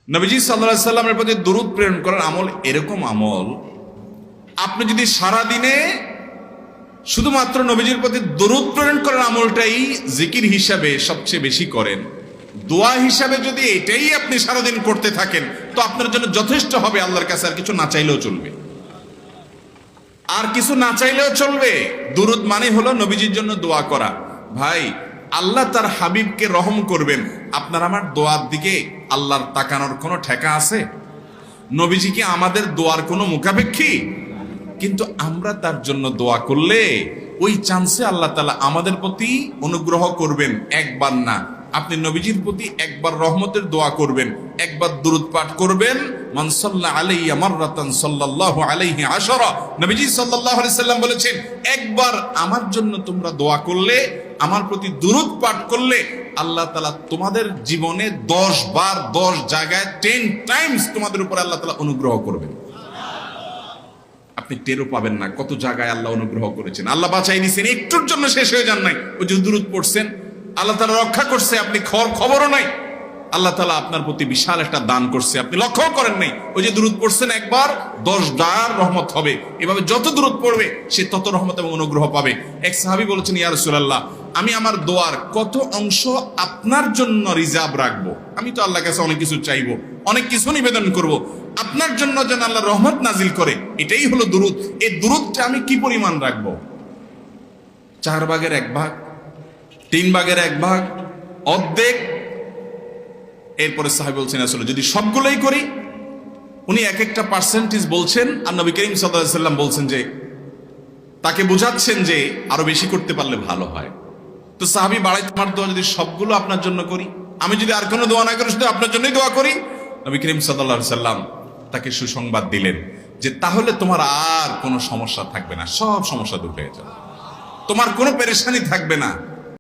নবীজি সাল্লাল্লাহু আলাইহি সাল্লামের প্রতি দরুদ প্রেরণ করার আমল এরকম আমল, আপনি যদি সারা দিনে শুধুমাত্র নবীজির প্রতি দরুদ প্রেরণ করার আমলটাই জিকির হিসাবে সবচেয়ে বেশি করেন, দোয়া হিসাবে যদি এটাই আপনি সারাদিন করতে থাকেন, তো আপনার জন্য যথেষ্ট হবে। আল্লাহর কাছে আর কিছু না চাইলেও চলবে, আর কিছু না চাইলেও চলবে। দুরুদ মানে হলো নবীজির জন্য দোয়া করা। ভাই, আল্লাহ তার হাবিবকে রহম করবেন, আপনার আমার দোয়ার দিকে আল্লাহর তাকানোর কোনো ঠেকা আছে? নবীজি কি আমাদের দোয়ার কোনো মুখাপেক্ষী? কিন্তু আমরা তার জন্য দোয়া করলে ওই চান্সে আল্লাহ তাআলা আমাদের প্রতি অনুগ্রহ করবেন। একবার না, আপনি নবীজির প্রতি একবার রহমতের দোয়া করবেন, একবার দুরূদ পাঠ করবেন। মান সাল্লা আলাইয়া মাররাতান সাল্লাল্লাহু আলাইহি আশারা, নবীজি সাল্লাল্লাহু আলাইহি সাল্লাম বলেছেন, একবার আমার জন্য তোমরা দোয়া করলে, আমার প্রতি দুরূদ পাঠ করলে, আল্লাহ তাআলা তোমাদের জীবনে 10 বার 10 জায়গায় 10 টাইমস তোমাদের উপর আল্লাহ তাআলা অনুগ্রহ করবেন। আপনি টেরও পাবেন না কত জায়গায় আল্লাহ অনুগ্রহ করেছেন। আল্লাহ বাঁচাই নিছেন, একটুর জন্য শেষ হয়ে যান নাই। ওই যে দুরূদ পড়ছেন, আল্লাহ তাআলা রক্ষা করছে, আপনি খবরও নাই। আল্লাহ তাআলা আপনার প্রতি বিশাল একটা দান করছে, আপনি লক্ষ্য করেন নাই। ওই যে দুরূদ পড়ছেন একবার, 10 বার রহমত হবে। এভাবে যত দুরূদ পড়বে সে তত রহমত এবং অনুগ্রহ পাবে। এক সাহাবী বলেছেন, ইয়া রাসূলুল্লাহ, আমি আমার দোয়ার কত অংশ আপনার জন্য রিজার্ভ রাখবো? আমি তো আল্লাহর কাছে অনেক কিছু চাইবো, অনেক কিছু নিবেদন করব, আপনার জন্য যেন আল্লাহ রহমত নাজিল করে, এটাই হলো দুরূদ। এই দুরূদটা আমি কি পরিমাণ রাখবো? 4 ভাগের 1 ভাগ, 3 ভাগের 1 ভাগ, অর্ধেক? এরপরে সাহাবী বলছেন, আসলে যদি সবগুলোই করি, উনি এক একটা পার্সেন্টেজ বলছেন, আর নবী করিম সাল্লাল্লাহু আলাইহি সাল্লাম বলছেন যে, তাকে বোঝাচ্ছেন যে আরো বেশি করতে পারলে ভালো হয়। তো সাহাবী বাড়াইতে, আমার দোয়া যদি সবগুলো আপনার জন্য করি, আমি যদি আর কোনো দোয়া না করি, শুধু আপনার জন্যই দোয়া করি, নবী করিম সাল্লাল্লাহু আলাইহি সাল্লাম তাকে সুসংবাদ দিলেন যে তাহলে তোমার আর কোনো সমস্যা থাকবে না, সব সমস্যা দূর হয়ে যাবে, তোমার কোনো পেরেশানি থাকবে না।